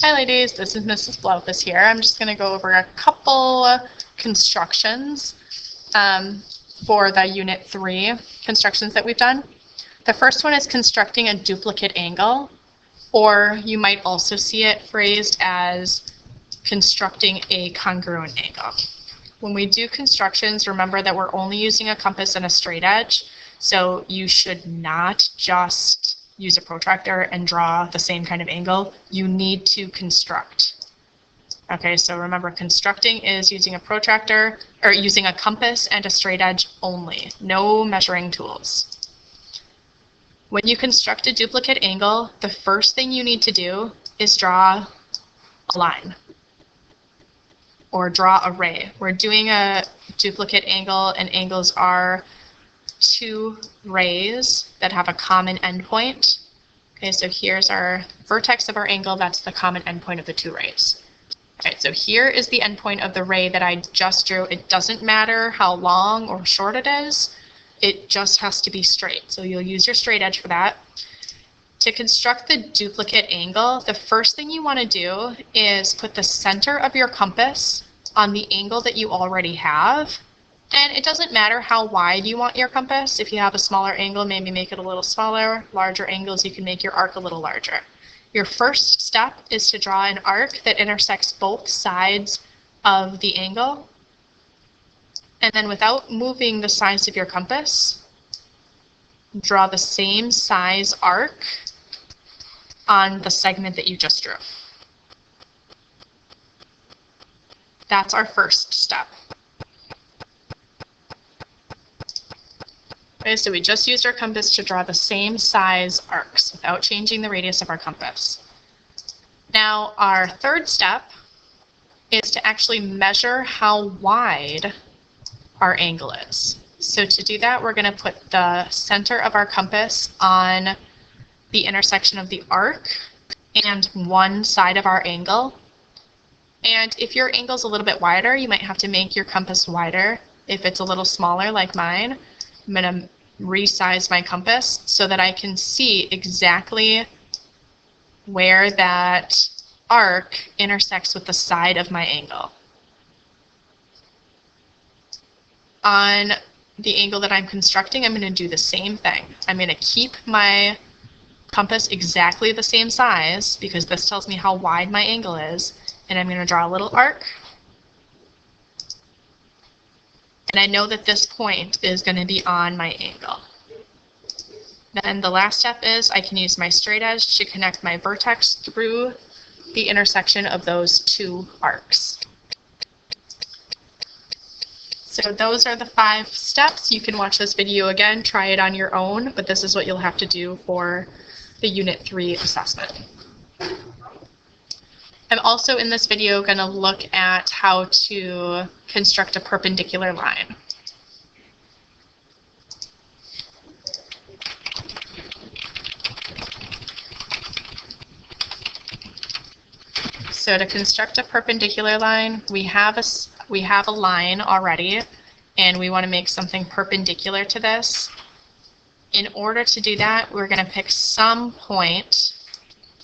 Hi ladies, this is Mrs. Blaufuss here. I'm just going to go over a couple constructions for the Unit 3 constructions that we've done. The first one is constructing a duplicate angle, or you might also see it phrased as constructing a congruent angle. When we do constructions, remember that we're only using a compass and a straight edge, so you should not just use a protractor and draw the same kind of angle. You need to construct. Okay, so remember, constructing is using a protractor or using a compass and a straight edge only, no measuring tools. When you construct a duplicate angle, the first thing you need to do is draw a line or draw a ray. We're doing a duplicate angle, and angles are two rays that have a common endpoint. Okay, so here's our vertex of our angle. That's the common endpoint of the two rays. Okay, so here is the endpoint of the ray that I just drew. It doesn't matter how long or short it is. It just has to be straight. So you'll use your straight edge for that. To construct the duplicate angle, the first thing you want to do is put the center of your compass on the angle that you already have. And it doesn't matter how wide you want your compass. If you have a smaller angle, maybe make it a little smaller. Larger angles, you can make your arc a little larger. Your first step is to draw an arc that intersects both sides of the angle. And then without moving the size of your compass, draw the same size arc on the segment that you just drew. That's our first step. Okay, so we just used our compass to draw the same size arcs without changing the radius of our compass. Now, our third step is to actually measure how wide our angle is. So to do that, we're going to put the center of our compass on the intersection of the arc and one side of our angle. And if your angle is a little bit wider, you might have to make your compass wider. If it's a little smaller like mine, I'm going to resize my compass so that I can see exactly where that arc intersects with the side of my angle. On the angle that I'm constructing, I'm going to do the same thing. I'm going to keep my compass exactly the same size because this tells me how wide my angle is, and I'm going to draw a little arc. And I know that this point is going to be on my angle. Then the last step is I can use my straight edge to connect my vertex through the intersection of those two arcs. So those are the 5 steps. You can watch this video again, try it on your own, but this is what you'll have to do for the Unit 3 assessment. I'm also in this video going to look at how to construct a perpendicular line. So to construct a perpendicular line, we have a line already, and we want to make something perpendicular to this. In order to do that, we're going to pick some point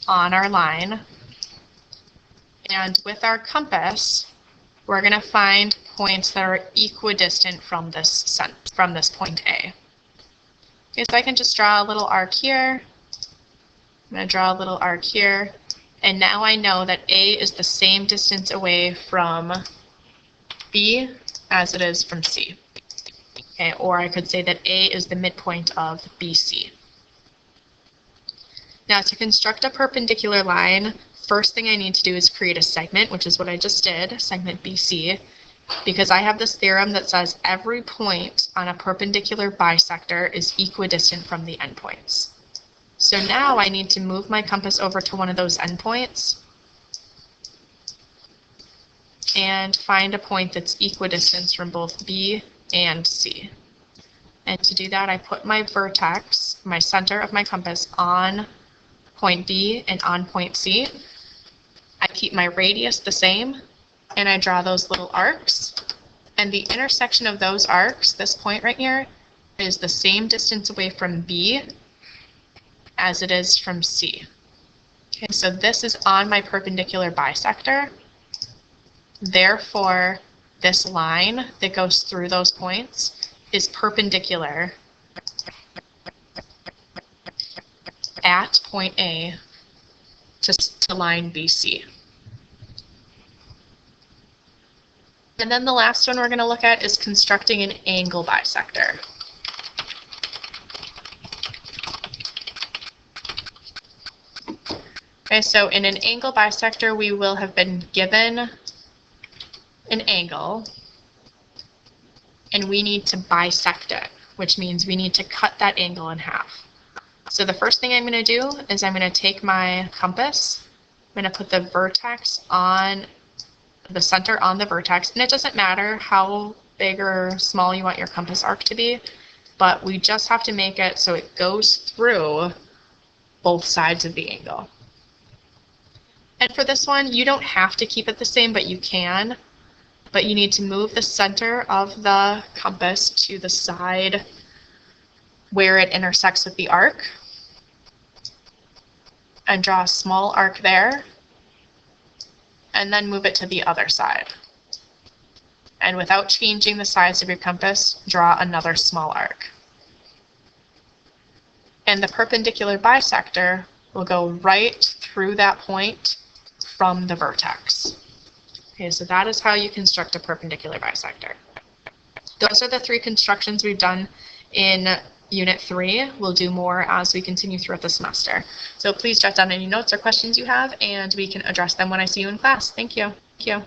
on our line. And with our compass, we're going to find points that are equidistant from this point A. Okay, so I can just draw a little arc here. I'm going to draw a little arc here. And now I know that A is the same distance away from B as it is from C. Okay, or I could say that A is the midpoint of BC. Now to construct a perpendicular line, first thing I need to do is create a segment, which is what I just did, segment BC, because I have this theorem that says every point on a perpendicular bisector is equidistant from the endpoints. So now I need to move my compass over to one of those endpoints and find a point that's equidistant from both B and C. And to do that, I put my vertex, my center of my compass, on point B and on point C. I keep my radius the same, and I draw those little arcs. And the intersection of those arcs, this point right here, is the same distance away from B as it is from C. Okay, so this is on my perpendicular bisector. Therefore, this line that goes through those points is perpendicular at point A to line BC. And then the last one we're going to look at is constructing an angle bisector. Okay, so in an angle bisector, we will have been given an angle, and we need to bisect it, which means we need to cut that angle in half. So the first thing I'm going to do is I'm going to take my compass, I'm going to put the vertex on the center on the vertex, and it doesn't matter how big or small you want your compass arc to be, but we just have to make it so it goes through both sides of the angle. And for this one, you don't have to keep it the same, but you can. But you need to move the center of the compass to the side where it intersects with the arc, and draw a small arc there, and then move it to the other side. And without changing the size of your compass, draw another small arc. And the perpendicular bisector will go right through that point from the vertex. Okay, so that is how you construct a perpendicular bisector. Those are the 3 constructions we've done in Unit 3. We'll do more as we continue throughout the semester. So please jot down any notes or questions you have, and we can address them when I see you in class. Thank you. Thank you.